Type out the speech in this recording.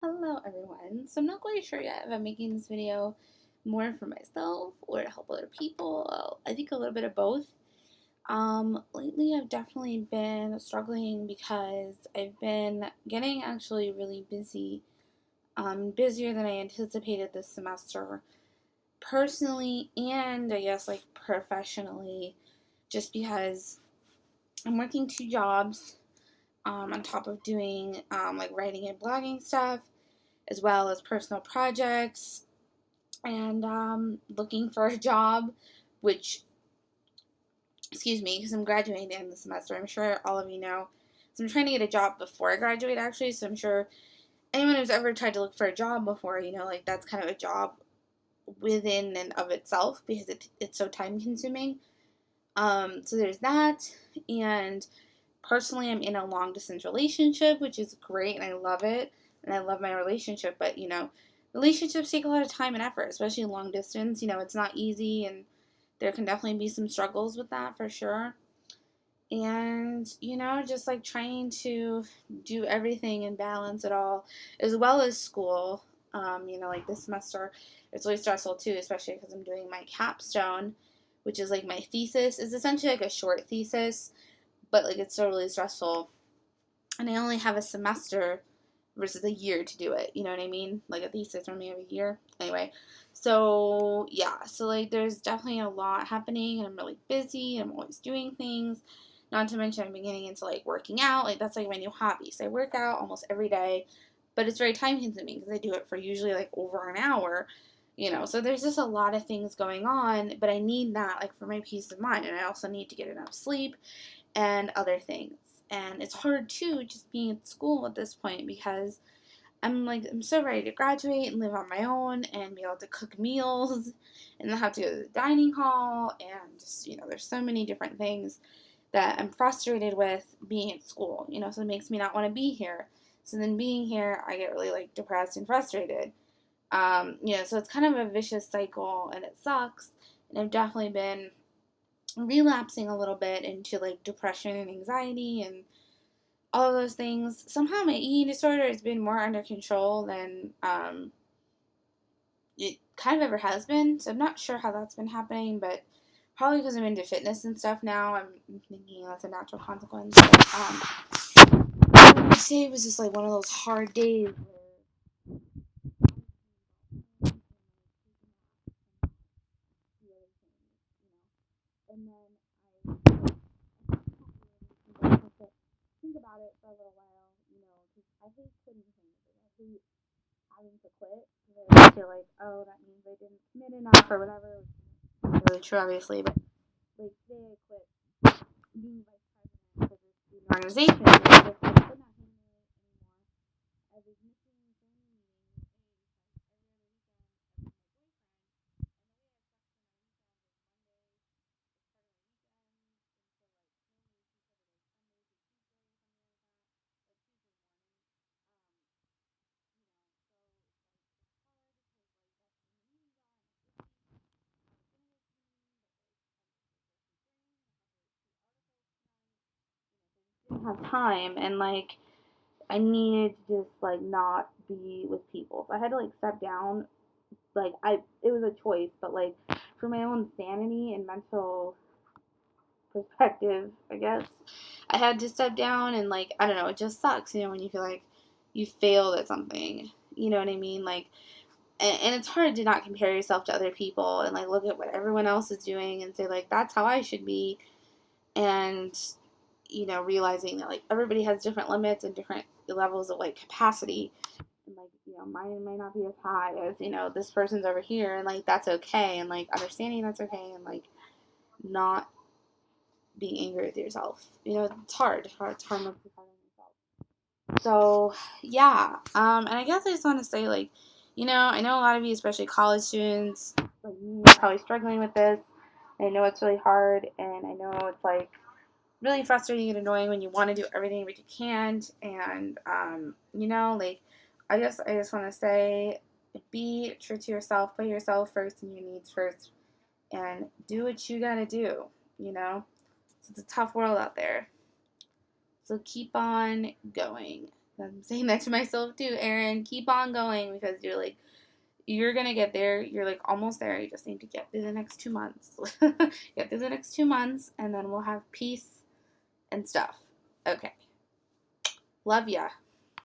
Hello everyone. So I'm not quite sure yet if I'm making this video more for myself or to help other people. I think a little bit of both. Lately I've definitely been struggling because I've been getting actually really busy. Busier than I anticipated this semester, personally and I guess like professionally, just because I'm working two jobs on top of doing like writing and blogging stuff, as well as personal projects and looking for a job, which, excuse me, because I'm graduating at the end of the semester. I'm sure all of you know. So I'm trying to get a job before I graduate, actually. So I'm sure anyone who's ever tried to look for a job before, like that's kind of a job within and of itself because it's so time consuming. So there's that. And personally, I'm in a long distance relationship, which is great and I love it. And I love my relationship, but relationships take a lot of time and effort, especially long distance. It's not easy and there can definitely be some struggles with that for sure. And, just like trying to do everything and balance it all, as well as school. Like this semester, it's really stressful too, especially because I'm doing my capstone, which is like my thesis. It's essentially like a short thesis, but like it's totally stressful. And I only have a semester versus a year to do it. You know what I mean? Like a thesis only have a year. Anyway, so yeah, so like there's definitely a lot happening, and I'm really busy. I'm always doing things. Not to mention, I'm beginning into like working out. Like that's like my new hobby. So I work out almost every day, but it's very time consuming because I do it for usually like over an hour. So there's just a lot of things going on, but I need that like for my peace of mind, and I also need to get enough sleep and other things. And it's hard too, just being at school at this point because I'm so ready to graduate and live on my own and be able to cook meals and not have to go to the dining hall, and just, there's so many different things that I'm frustrated with being at school, so it makes me not want to be here. So then being here, I get really like depressed and frustrated. So it's kind of a vicious cycle and it sucks. And I've definitely been relapsing a little bit into like depression and anxiety and all of those things. Somehow my eating disorder has been more under control than it kind of ever has been. So I'm not sure how that's been happening, but probably because I'm into fitness and stuff now, I'm thinking that's a natural consequence. But, I would say it was just like one of those hard days and then I think about it for a little while, because I hate quitting things. Like, I hate having to quit because I feel like, oh, that means I didn't commit enough or whatever. It's not really true, obviously, but like today I quit being vice president for this student organization because I just like, could not handle it anymore. I was missing so many meetings. I didn't have time, and like I needed to just like not be with people. So I had to like step down. Like it was a choice, but like for my own sanity and mental perspective, I guess, I had to step down. And like I don't know, it just sucks, when you feel like you failed at something. You know what I mean? Like, and it's hard to not compare yourself to other people and like look at what everyone else is doing and say like that's how I should be. And realizing that like everybody has different limits and different levels of like capacity, and like mine might not be as high as this person's over here, and like that's okay, and like understanding that's okay, and like not being angry with yourself. It's hard. It's hard not to be hard on yourself. So yeah, and I guess I just want to say like, I know a lot of you, especially college students, like me, are probably struggling with this. I know it's really hard, and I know it's like really frustrating and annoying when you want to do everything but you can't. And like I just want to say, be true to yourself, put yourself first and your needs first, and do what you gotta do. you know it's a tough world out there, so keep on going. I'm saying that to myself too, Erin. Keep on going because you're gonna get there. You're like almost there. You just need to get through the next 2 months. Get through the next 2 months, and then we'll have peace and stuff. Okay. Love ya.